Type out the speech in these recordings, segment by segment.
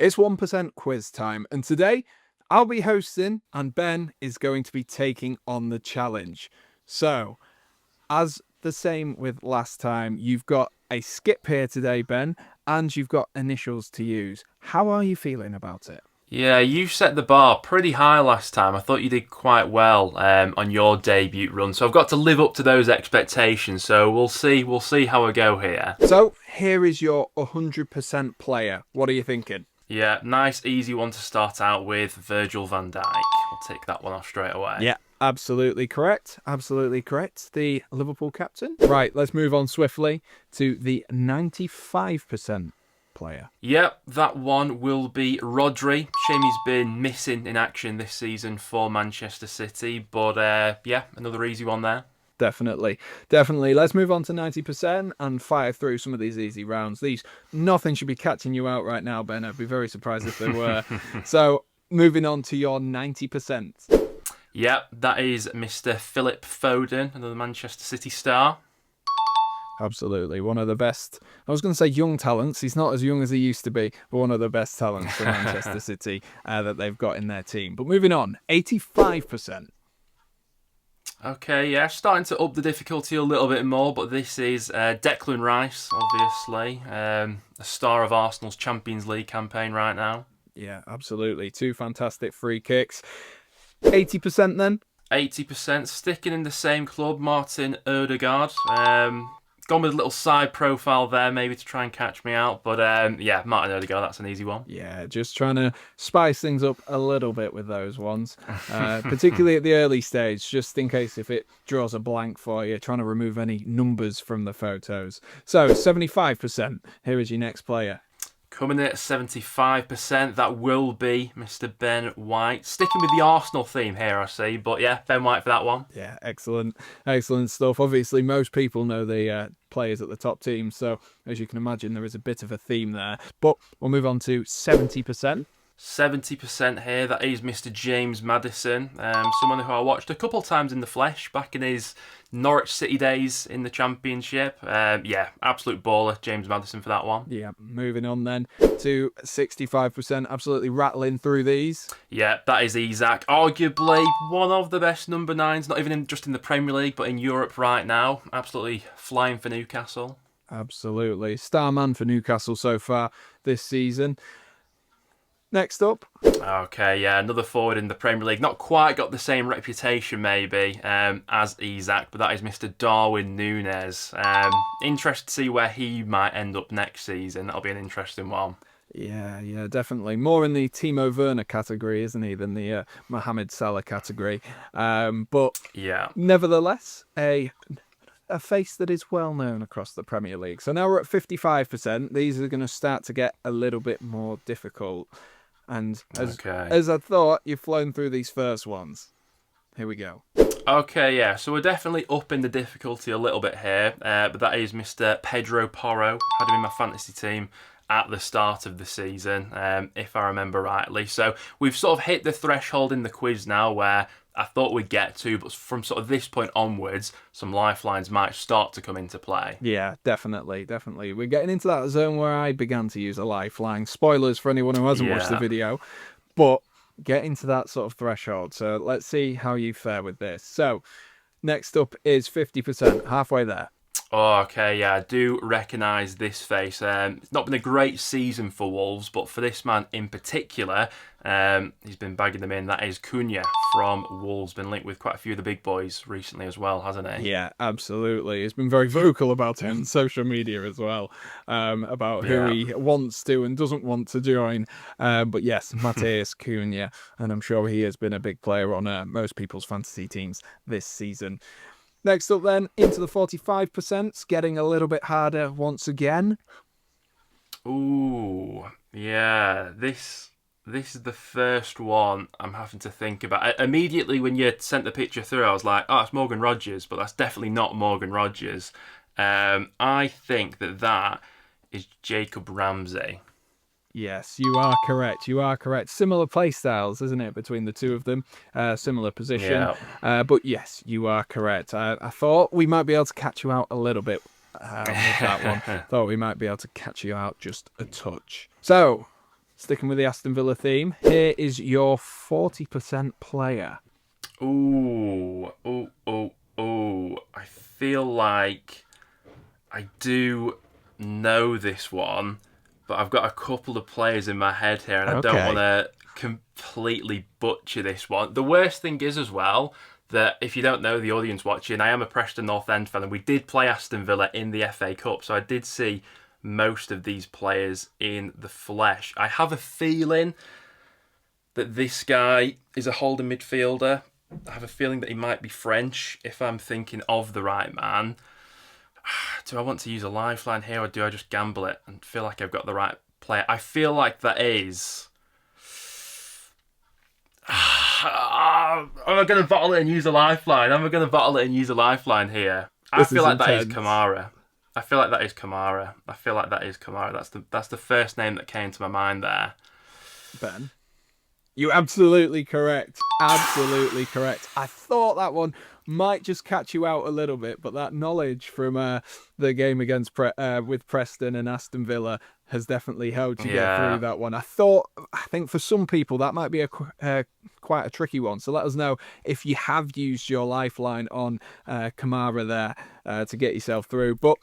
It's 1% quiz time, and today I'll be hosting, and Ben is going to be taking on the challenge. So, as the same with last time, you've got a skip here today, Ben, and you've got initials to use. How are you feeling about it? Yeah, you set the bar pretty high last time. I thought you did quite well on your debut run, so I've got to live up to those expectations. So we'll see. We'll see how I go here. So, here is your 100% player. What are you thinking? Yeah, nice, easy one to start out with. Virgil van Dijk. I'll take that one off straight away. Yeah, absolutely correct. Absolutely correct. The Liverpool captain. Right, let's move on swiftly to the 95% player. Yep, that one will be Rodri. Shame he's been missing in action this season for Manchester City, but yeah, another easy one there. Definitely. Definitely. Let's move on to 90% and fire through some of these easy rounds. Nothing should be catching you out right now, Ben. I'd be very surprised if they were. So, moving on to your 90%. Yep, that is Mr. Philip Foden, another Manchester City star. Absolutely. One of the best, I was going to say young talents. He's not as young as he used to be, but one of the best talents for Manchester City that they've got in their team. But moving on, 85%. Okay, yeah, starting to up the difficulty a little bit more, but this is Declan Rice, obviously, a star of Arsenal's Champions League campaign right now. Yeah, absolutely. Two fantastic free kicks. 80% then? 80%, sticking in the same club, Martin Odegaard. Gone with a little side profile there, maybe to try and catch me out, but yeah, Martin Odegaard, that's an easy one. Yeah, just trying to spice things up a little bit with those ones, particularly at the early stage, just in case if it draws a blank for you, trying to remove any numbers from the photos. So, 75%. Here is your next player. Coming in at 75%, that will be Mr. Ben White. Sticking with the Arsenal theme here, I see. But yeah, Ben White for that one. Yeah, excellent. Excellent stuff. Obviously, most people know the players at the top teams, so as you can imagine, there is a bit of a theme there. But we'll move on to 70%. 70% here, that is Mr. James Maddison, someone who I watched a couple times in the flesh back in his Norwich City days in the Championship. Yeah, absolute baller, James Maddison for that one. Yeah, moving on then to 65%, absolutely rattling through these. Yeah, that is Isak, arguably one of the best number nines, not even just in the Premier League, but in Europe right now. Absolutely flying for Newcastle. Absolutely. Star man for Newcastle so far this season. Next up. Okay, yeah, another forward in the Premier League. Not quite got the same reputation, maybe, as Isak, but that is Mr. Darwin Núñez. Interested to see where he might end up next season. That'll be an interesting one. Yeah, definitely. More in the Timo Werner category, isn't he, than the Mohamed Salah category. But yeah, nevertheless, a face that is well known across the Premier League. So now we're at 55%. These are going to start to get a little bit more difficult. And as I thought, you've flown through these first ones. Here we go. Okay, yeah, so we're definitely upping the difficulty a little bit here, but that is Mr. Pedro Porro. Had him in my fantasy team at the start of the season, if I remember rightly. So we've sort of hit the threshold in the quiz now where I thought we'd get to, but from sort of this point onwards, some lifelines might start to come into play. Yeah, definitely. We're getting into that zone where I began to use a lifeline. Spoilers for anyone who hasn't watched the video, but getting to that sort of threshold. So let's see how you fare with this. So next up is 50%, halfway there. Oh, okay, yeah, I do recognise this face. It's not been a great season for Wolves, but for this man in particular, he's been bagging them in. That is Cunha from Wolves. Been linked with quite a few of the big boys recently as well, hasn't he? Yeah, absolutely. He's been very vocal about it on social media as well, about who he wants to and doesn't want to join. But yes, Matheus Cunha, and I'm sure he has been a big player on most people's fantasy teams this season. Next up then, into the 45%, getting a little bit harder once again. Ooh, yeah, this is the first one I'm having to think about. Immediately when you sent the picture through, I was like, oh, it's Morgan Rogers, but that's definitely not Morgan Rogers. I think that is Jacob Ramsey. Yes, you are correct. Similar play styles, isn't it, between the two of them? Similar position. Yeah. But yes, you are correct. I thought we might be able to catch you out a little bit with that one. Thought we might be able to catch you out just a touch. So, Sticking with the Aston Villa theme, here is your 40% player. Ooh. I feel like I do know this one, but I've got a couple of players in my head here, and I don't want to completely butcher this one. The worst thing is as well that if you don't know, the audience watching, I am a Preston North End fan, and we did play Aston Villa in the FA Cup, so I did see most of these players in the flesh. I have a feeling that this guy is a holding midfielder. I have a feeling that he might be French, if I'm thinking of the right man. Do I want to use a lifeline here, or do I just gamble it and feel like I've got the right player? I feel like that is... Am I going to bottle it and use a lifeline? Here? I feel like that is Kamara. That's the first name that came to my mind there. Ben, you're absolutely correct. Absolutely correct. I thought that one might just catch you out a little bit, but that knowledge from the game against with Preston and Aston Villa has definitely helped you get through that one. I think for some people that might be quite a tricky one. So let us know if you have used your lifeline on Kamara there to get yourself through. But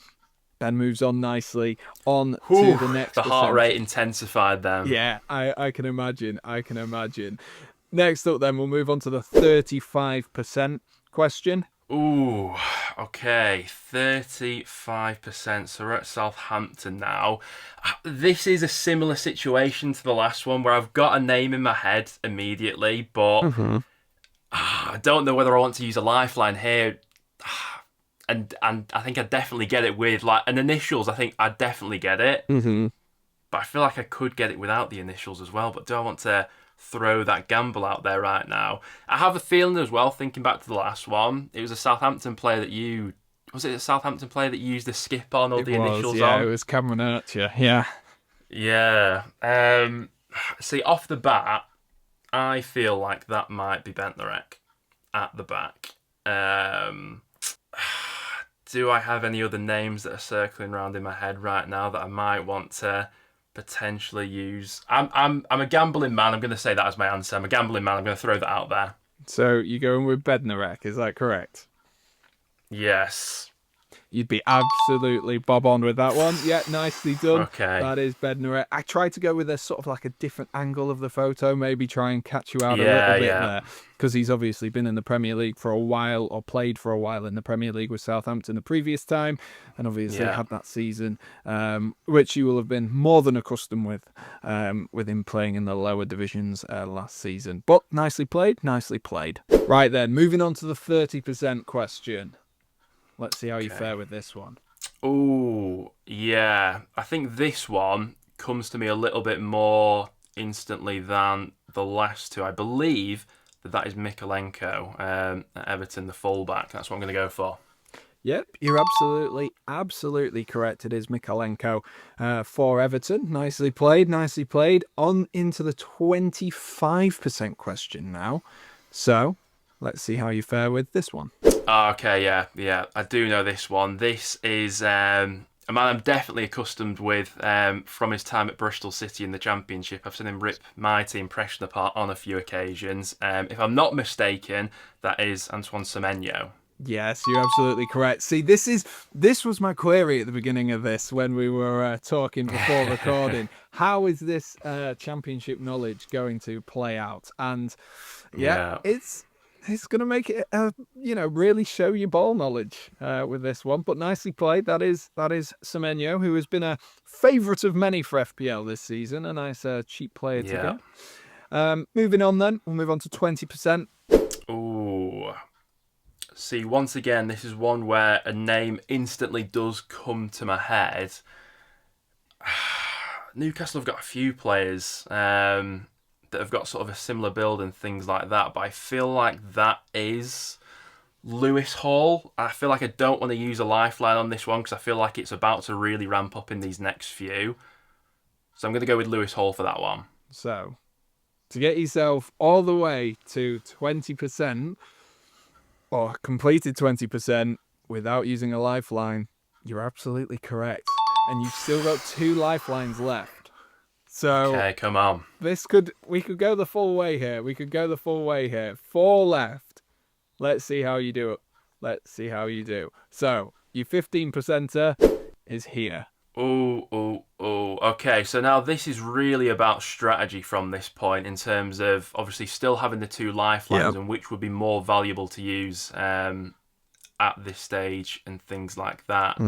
Ben moves on nicely to the next. The heart rate intensified then. Yeah, I can imagine. Next up then, we'll move on to the 35% question. Ooh, okay, 35%. So we're at Southampton now. This is a similar situation to the last one where I've got a name in my head immediately, but I don't know whether I want to use a lifeline here. And I think I definitely get it with like an initials. I think I definitely get it. But I feel like I could get it without the initials as well. But do I want to throw that gamble out there right now? I have a feeling as well, thinking back to the last one, it was a Southampton player that used the skip on or the initials on? Yeah, it was Cameron Archer. Yeah. Yeah. See, off the bat, I feel like that might be Bentnerek at the back. Do I have any other names that are circling around in my head right now that I might want to potentially use? I'm a gambling man. I'm going to say that as my answer. I'm a gambling man. I'm going to throw that out there. So you're going with Bednarek, is that correct? Yes. You'd be absolutely bob on with that one. Yeah, nicely done. Okay. That is Bednarek. I tried to go with a sort of like a different angle of the photo, maybe try and catch you out a little bit there. Because he's obviously been in the Premier League for a while, or played for a while in the Premier League with Southampton the previous time, and obviously had that season, which you will have been more than accustomed with him playing in the lower divisions last season. But nicely played. Right then, moving on to the 30% question. Let's see how you fare with this one. Ooh, yeah. I think this one comes to me a little bit more instantly than the last two. I believe that is Mykolenko at Everton, the fullback. That's what I'm going to go for. Yep, you're absolutely correct. It is Mykolenko for Everton. Nicely played. On into the 25% question now. So, let's see how you fare with this one. Okay, yeah. I do know this one. This is a man I'm definitely accustomed with from his time at Bristol City in the Championship. I've seen him rip my team Preston apart on a few occasions. If I'm not mistaken, that is Antoine Semenyo. Yes, you're absolutely correct. See, this was my query at the beginning of this when we were talking before recording. How is this Championship knowledge going to play out? And it's going to make it, really show your ball knowledge with this one. But nicely played. That is Semenyo, who has been a favourite of many for FPL this season. A nice cheap player to get. Moving on then, we'll move on to 20%. Ooh. See, once again, this is one where a name instantly does come to my head. Newcastle have got a few players that have got sort of a similar build and things like that, but I feel like that is Lewis Hall. I feel like I don't want to use a lifeline on this one because I feel like it's about to really ramp up in these next few. So I'm going to go with Lewis Hall for that one. So, to get yourself all the way to 20%, or completed 20% without using a lifeline, you're absolutely correct. And you've still got 2 lifelines left. So Okay, come on. we could go the full way here. We could go the full way here. 4 left. Let's see how you do. Let's see how you do. So your 15%er is here. Oh. Okay, so now this is really about strategy from this point in terms of obviously still having the 2 lifelines and which would be more valuable to use at this stage and things like that.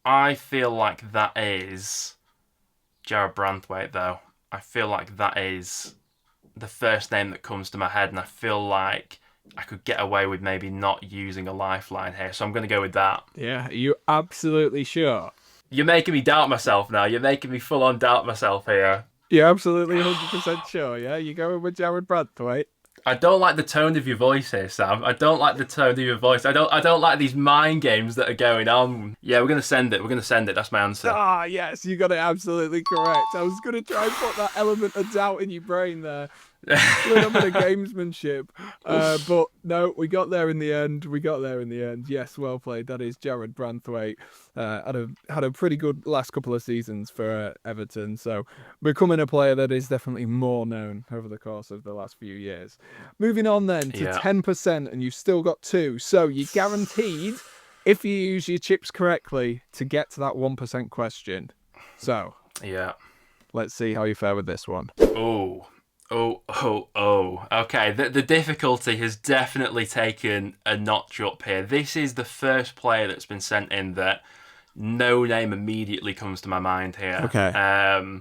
I feel like that is Jarrad Branthwaite, though. I feel like that is the first name that comes to my head, and I feel like I could get away with maybe not using a lifeline here, so I'm going to go with that. Yeah, are you absolutely sure? You're making me doubt myself now. You're making me full-on doubt myself here. You're absolutely 100% sure, yeah? You're going with Jarrad Branthwaite? I don't like the tone of your voice here, Sam. I don't like the tone of your voice. I don't like these mind games that are going on. Yeah, we're gonna send it. We're gonna send it. That's my answer. Ah, yes, you got it absolutely correct. I was going to try and put that element of doubt in your brain there. A little bit of gamesmanship. But no, we got there in the end. Yes, well played. That is Jarrad Branthwaite. Had a pretty good last couple of seasons for Everton. So becoming a player that is definitely more known over the course of the last few years. Moving on then to 10%, and you've still got 2. So you're guaranteed, if you use your chips correctly, to get to that 1% question. So yeah, let's see how you fare with this one. Okay, the difficulty has definitely taken a notch up here. This is the first player that's been sent in that no name immediately comes to my mind here. Okay.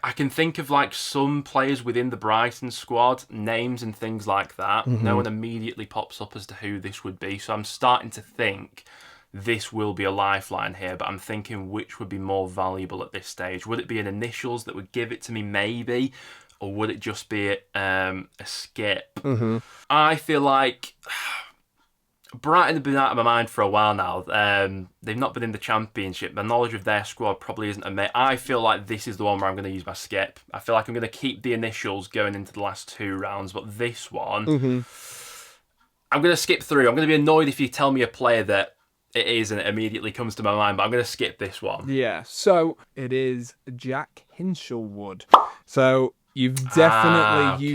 I can think of like some players within the Brighton squad, names and things like that. No one immediately pops up as to who this would be, so I'm starting to think this will be a lifeline here, but I'm thinking which would be more valuable at this stage. Would it be an initials that would give it to me maybe? Or would it just be a skip? I feel like Brighton have been out of my mind for a while now. They've not been in the Championship. My knowledge of their squad probably isn't amazing. I feel like this is the one where I'm going to use my skip. I feel like I'm going to keep the initials going into the last 2 rounds, but this one, I'm going to skip through. I'm going to be annoyed if you tell me a player that it is and it immediately comes to my mind, but I'm going to skip this one. Yeah, so it is Jack Hinshelwood. So you've definitely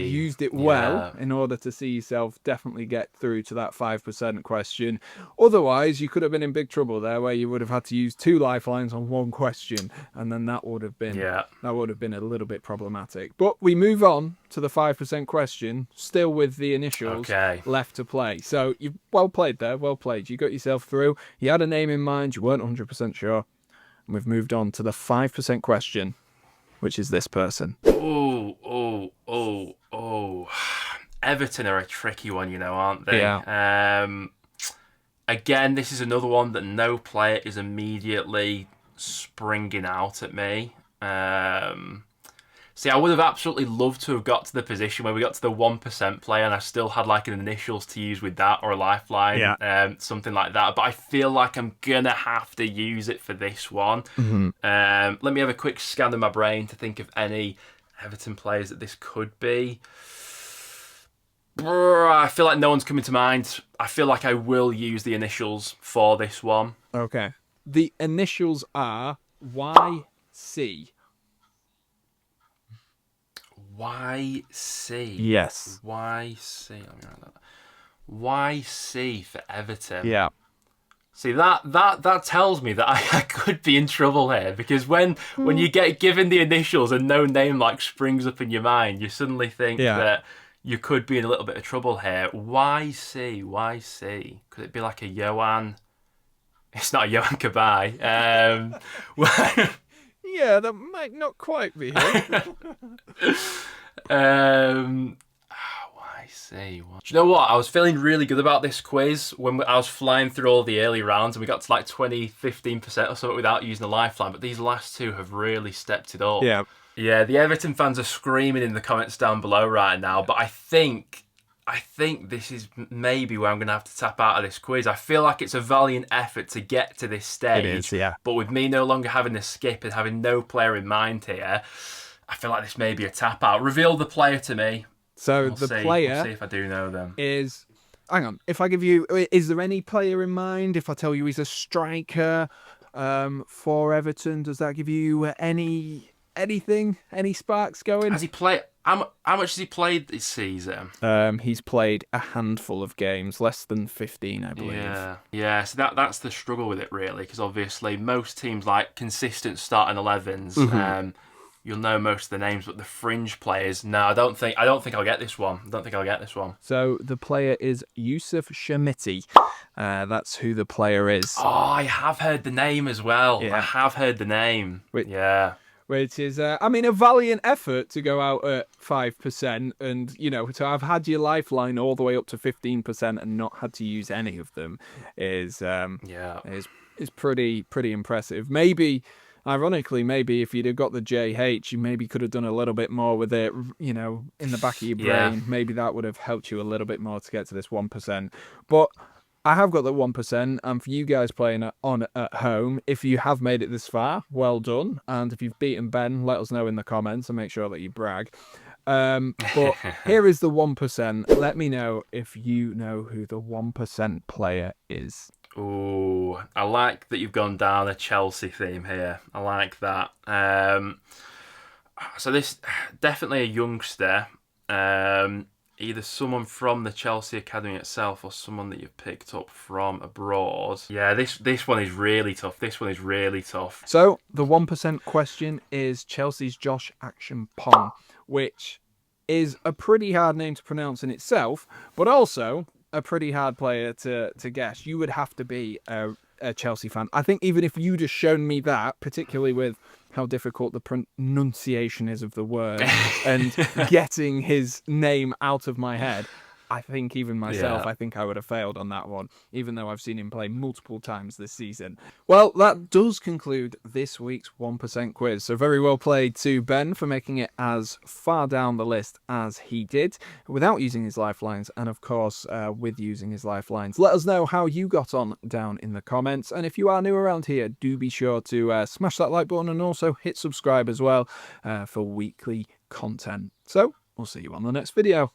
used it well in order to see yourself definitely get through to that 5% question. Otherwise, you could have been in big trouble there, where you would have had to use 2 lifelines on 1 question, and then that would have been a little bit problematic. But we move on to the 5% question, still with the initials left to play. So you've well played there, well played. You got yourself through. You had a name in mind. You weren't 100% sure. And we've moved on to the 5% question, which is this person. Everton are a tricky one, aren't they? Yeah. Again, this is another one that no player is immediately springing out at me. See, I would have absolutely loved to have got to the position where we got to the 1% player and I still had like an initials to use with that or a lifeline, something like that. But I feel like I'm going to have to use it for this one. Let me have a quick scan of my brain to think of any Everton players that this could be. I feel like no one's coming to mind. I feel like I will use the initials for this one. Okay. The initials are YC. YC. Yes. YC. Let me write that. YC for Everton. Yeah. See, that tells me that I could be in trouble here, because when you get given the initials and no name like springs up in your mind, you suddenly think that you could be in a little bit of trouble here. YC. Could it be like a Yohan? It's not a Yohan Cabaye. Yeah, that might not quite be him. YC. Do you know what? I was feeling really good about this quiz when I was flying through all the early rounds and we got to like 15% or something without using a lifeline, but these last 2 have really stepped it up. Yeah, the Everton fans are screaming in the comments down below right now, but I think this is maybe where I'm going to have to tap out of this quiz. I feel like it's a valiant effort to get to this stage. It is, yeah. But with me no longer having a skip and having no player in mind here, I feel like this may be a tap out. Reveal the player to me. So we'll player we'll see if I do know them. Is... Hang on. If I give you... Is there any player in mind? If I tell you he's a striker for Everton, does that give you any Anything? Any sparks going? Has he played? How much has he played this season? He's played a handful of games, less than 15, I believe. Yeah. So that's the struggle with it, really, because obviously most teams like consistent starting 11s. You'll know most of the names, but the fringe players, no, I don't think I'll get this one. So the player is Yusuf Shamiti. That's who the player is. Oh, I have heard the name as well. Yeah. I have heard the name. Yeah. Which is, I mean, a valiant effort to go out at 5% and, you know, to have had your lifeline all the way up to 15% and not had to use any of them is pretty impressive. Maybe, ironically, maybe if you'd have got the JH, you maybe could have done a little bit more with it, you know, in the back of your brain. Yeah. Maybe that would have helped you a little bit more to get to this 1%. But I have got the 1%, and for you guys playing on at home, if you have made it this far, well done. And if you've beaten Ben, let us know in the comments and make sure that you brag. But here is the 1%. Let me know if you know who the 1% player is. Ooh, I like that you've gone down a Chelsea theme here. I like that. So this definitely a youngster. Either someone from the Chelsea academy itself or someone that you've picked up from abroad. Yeah, this one is really tough. So the 1% question is Chelsea's Josh Action-Pong, which is a pretty hard name to pronounce in itself, but also a pretty hard player to guess. You would have to be a Chelsea fan. I think even if you just shown me that, particularly with how difficult the pronunciation is of the word and getting his name out of my head, I think even myself, I think I would have failed on that one, even though I've seen him play multiple times this season. Well, that does conclude this week's 1% quiz. So very well played to Ben for making it as far down the list as he did without using his lifelines, and of course with using his lifelines. Let us know how you got on down in the comments, and if you are new around here, do be sure to smash that like button and also hit subscribe as well for weekly content. So we'll see you on the next video.